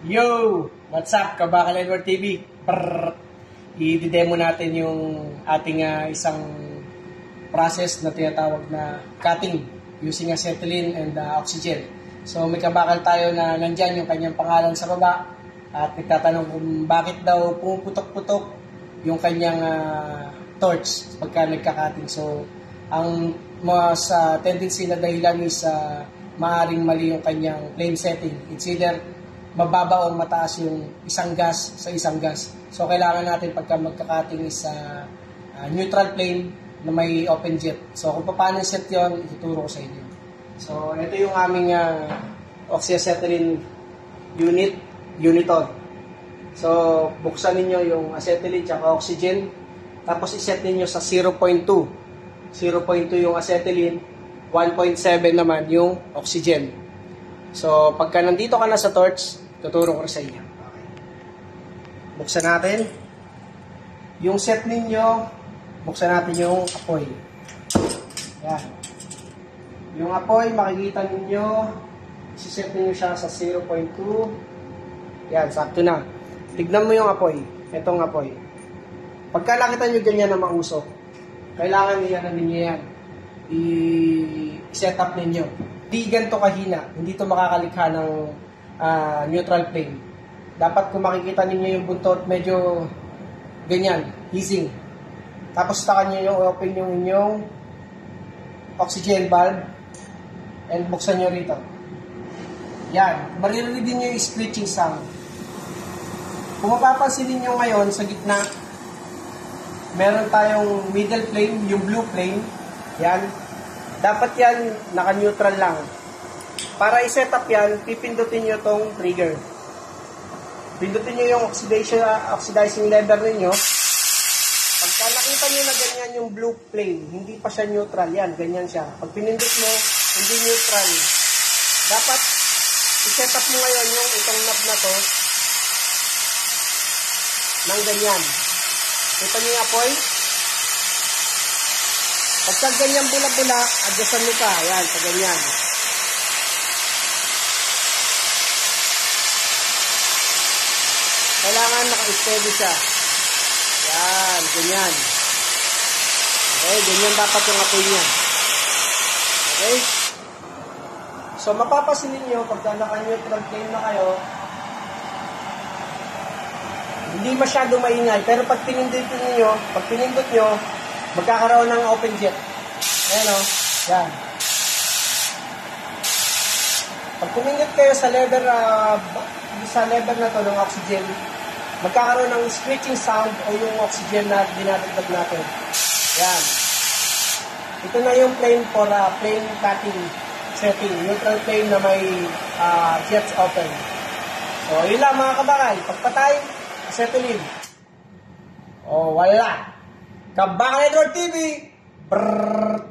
Yo! What's up, Kabakal Edward TV? I-demo natin yung ating isang process na tinatawag na cutting using acetylene and oxygen. So may kabakal tayo na nandyan yung kanyang pangalan sa baba at nagtatanong kung bakit daw pumuputok-putok yung kanyang torch pagka nagka-cutting. So ang mas tendency na dahilan is maaring mali yung kanyang flame setting. It's either mababa o mataas yung isang gas sa isang gas. So kailangan natin pagka magka-cutting is neutral flame na may open jet. So kung paano set yun, ituturo ko sa inyo. So ito yung aming oxyacetylene uniton. So buksan ninyo yung acetylene at oxygen. Tapos iset ninyo sa 0.2. 0.2 yung acetylene, 1.7 naman yung oxygen. So pagka nandito ka na sa torch, tuturo ko sa inyo. Okay. Buksan natin. Yung set ninyo, buksan natin yung apoy. Yan. Yung apoy, makikita ninyo, isiset ninyo siya sa 0.2. Yan, sakto na. Tignan mo yung apoy. Itong apoy. Pagka nakita nyo ganyan na mausok, kailangan ninyo yan. I-set up ninyo. Hindi ganito kahina. Hindi ito makakalikha ng neutral flame. Dapat kung makikita ninyo yung buntot, medyo ganyan, hissing. Tapos takan nyo yung open yung inyong oxygen valve and buksan nyo rito. Yan. Maririnig din nyo yung screeching sound. Kung mapapansin ninyo ngayon sa gitna, meron tayong middle flame, yung blue flame. Yan. Dapat yan naka-neutral lang. Para i-set up yan, pipindutin nyo tong trigger. Pindutin nyo yung oxidizing lever ninyo. Pagka nakita nyo na ganyan yung blue flame, hindi pa siya neutral. Yan, ganyan siya. Pag pinindot mo, hindi neutral. Dapat i-set up mo ngayon yung itong knob na to ng ganyan. Kita nyo yung apoy. Pagka ganyan bula-bula, adjustan mo pa. Yan, sa ganyan. Kailangan naka-steady siya. Yan, ganyan. Okay, ganyan dapat yung apoy niya. Okay? So, mapapasin ninyo, pagka naka-neutral flame na kayo, hindi masyado maingay. Pero pag pinindot nyo, magkakaroon ng open jet. Ayan o. Yan. Pag pinindot kayo sa lever na to ng oxygen, magkakaroon ng screeching sound o yung oxygen na dinadagdag natin. Yan. Ito na yung flame for flame cutting setting. Neutral flame na may jets open. So, yun lang mga kabakal. Pagpatay, acetylene. O, wala. Kabakal Edward TV. Brrrr.